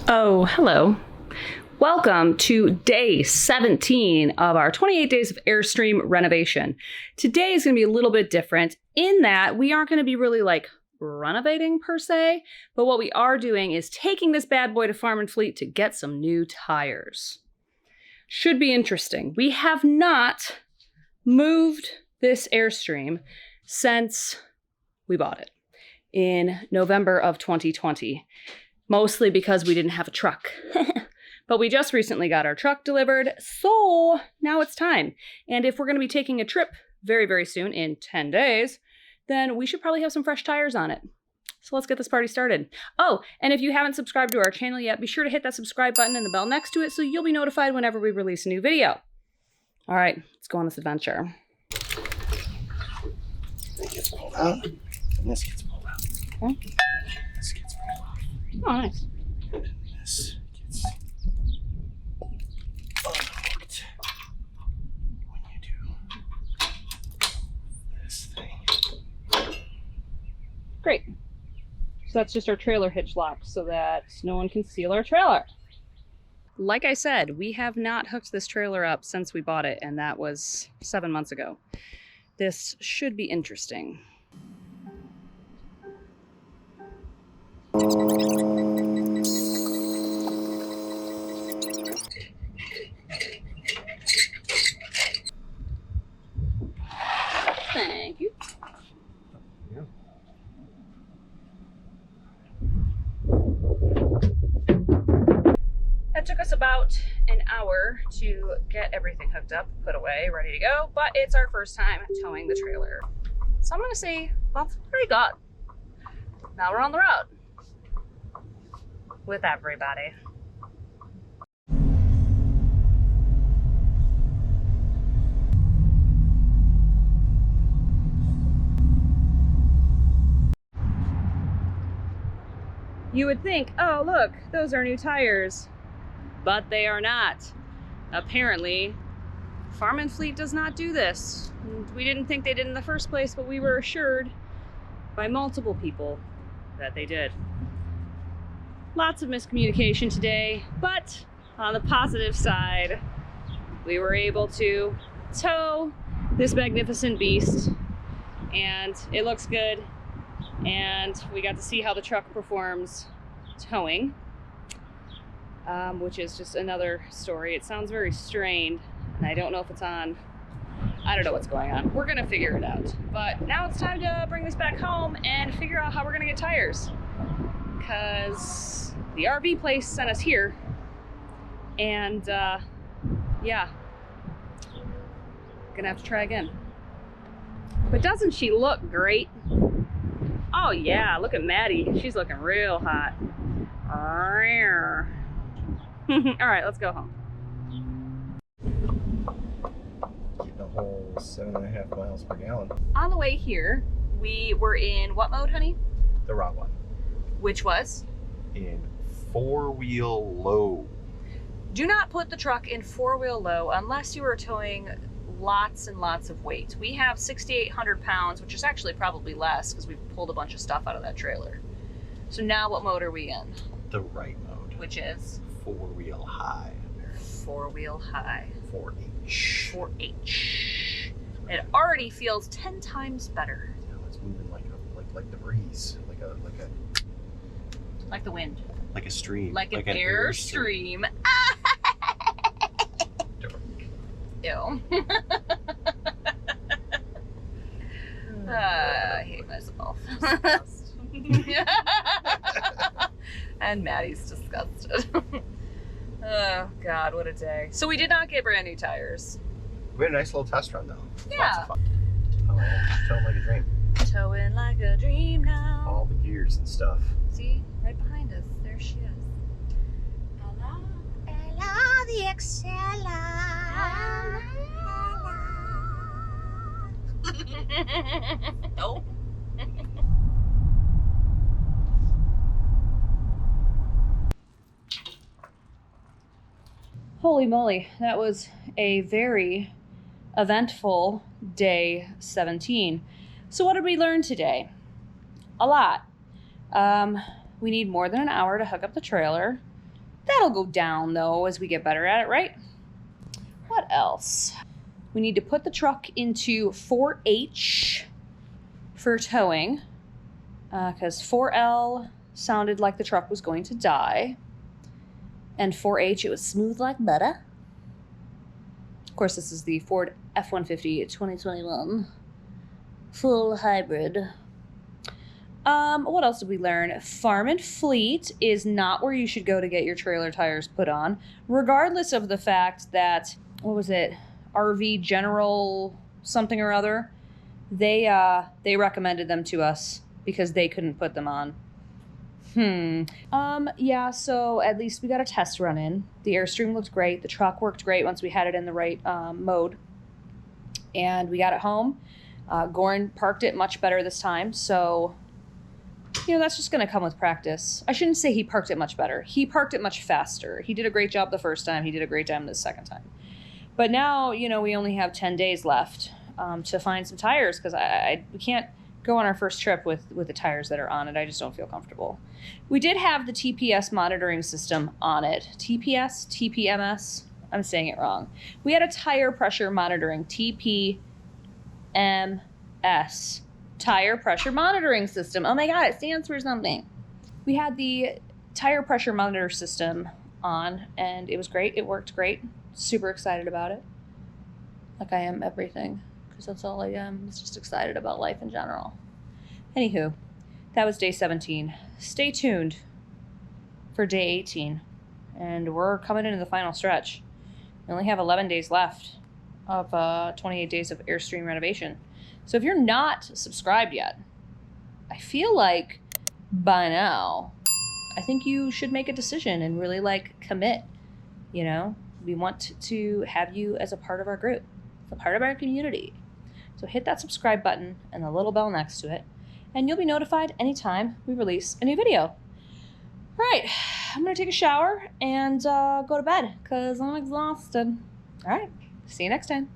Oh, hello. Welcome to day 17 of our 28 days of Airstream renovation. Today is going to be a little bit different in that we aren't going to be really like renovating per se, but what we are doing is taking this bad boy to Farm and Fleet to get some new tires. Should be interesting. We have not moved this Airstream since we bought it in November of 2020. Mostly because we didn't have a truck. But we just recently got our truck delivered, so now it's time. And if we're going to be taking a trip very, very soon, in 10 days, then we should probably have some fresh tires on it. So let's get this party started. Oh, and if you haven't subscribed to our channel yet, be sure to hit that subscribe button and the bell next to it so you'll be notified whenever we release a new video. All right, let's go on this adventure. This gets pulled out, and this gets pulled out. Okay. This gets pulled out. Oh, nice. And this gets unhooked when you do this thing. Great. So that's just our trailer hitch lock so that no one can steal our trailer. Like I said, we have not hooked this trailer up since we bought it, and that was 7 months ago. This should be interesting. Thank you. Yeah. That took us about an hour to get everything hooked up, put away, ready to go, but it's our first time towing the trailer. So I'm gonna say that's pretty good. Now we're on the road with everybody. You would think, oh look, those are new tires, but they are not. Apparently, Farm and Fleet does not do this. And we didn't think they did in the first place, but we were assured by multiple people that they did. Lots of miscommunication today, but on the positive side, we were able to tow this magnificent beast, and it looks good, and we got to see how the truck performs towing, which is just another story. It sounds very strained, and I don't know if it's on. I don't know what's going on. We're gonna figure it out. But now it's time to bring this back home and figure out how we're gonna get tires. Because the RV place sent us here. And yeah, gonna have to try again. But doesn't she look great? Oh yeah, look at Maddie. She's looking real hot. All right, let's go home. The whole 7.5 miles per gallon. On the way here, we were in what mode, honey? The wrong one. Which was? In 4-wheel low. Do not put the truck in 4-wheel low unless you are towing lots and lots of weight. We have 6,800 pounds, which is actually probably less because we've pulled a bunch of stuff out of that trailer. So now what mode are we in? The right mode. Which is? 4-wheel high. 4-wheel high. 4H. 4H. It already feels 10 times better. You know, it's moving like the breeze, Like the wind. like a stream, Like an Airstream. Ew. I hate myself. And Maddie's disgusted. Oh God, what a day. So we did not get brand new tires. We had a nice little test run though. Yeah. Lots of fun. Oh yeah, towing like a dream. Towing like a dream now. All the gears and stuff. See, right behind us, there she is. Ella the Excella. Nope. Holy moly, that was a very eventful day 17. So what did we learn today? A lot. We need more than an hour to hook up the trailer. That'll go down though as we get better at it, right? What else? We need to put the truck into 4H for towing because 4L sounded like the truck was going to die. And 4H, it was smooth like butter. Of course, this is the Ford F-150 2021 full hybrid. What else did we learn? Farm and Fleet is not where you should go to get your trailer tires put on, regardless of the fact that, what was it, RV General something or other, they recommended them to us because they couldn't put them on. Yeah, so at least we got a test run in. The Airstream looked great. The truck worked great once we had it in the right mode. And we got it home. Goran parked it much better this time, so, you know, that's just going to come with practice. I shouldn't say he parked it much better. He parked it much faster. He did a great job the first time. He did a great job the second time. But now, you know, we only have 10 days left to find some tires because we can't go on our first trip with the tires that are on it. I just don't feel comfortable. We did have the TPS monitoring system on it. TPS? TPMS? I'm saying it wrong. We had a tire pressure monitoring, TPMS, tire pressure monitoring system. Oh my God, it stands for something. We had the tire pressure monitor system on and it was great. It worked great. Super excited about it. Like I am everything, because that's all I am. It's just excited about life in general. Anywho, that was day 17. Stay tuned for day 18. And we're coming into the final stretch. We only have 11 days left of 28 days of Airstream renovation. So if you're not subscribed yet, I feel like by now, I think you should make a decision and really like commit. You know, we want to have you as a part of our group, a part of our community. So hit that subscribe button and the little bell next to it, and you'll be notified anytime we release a new video. All right, I'm gonna take a shower and go to bed because I'm exhausted. All right, see you next time.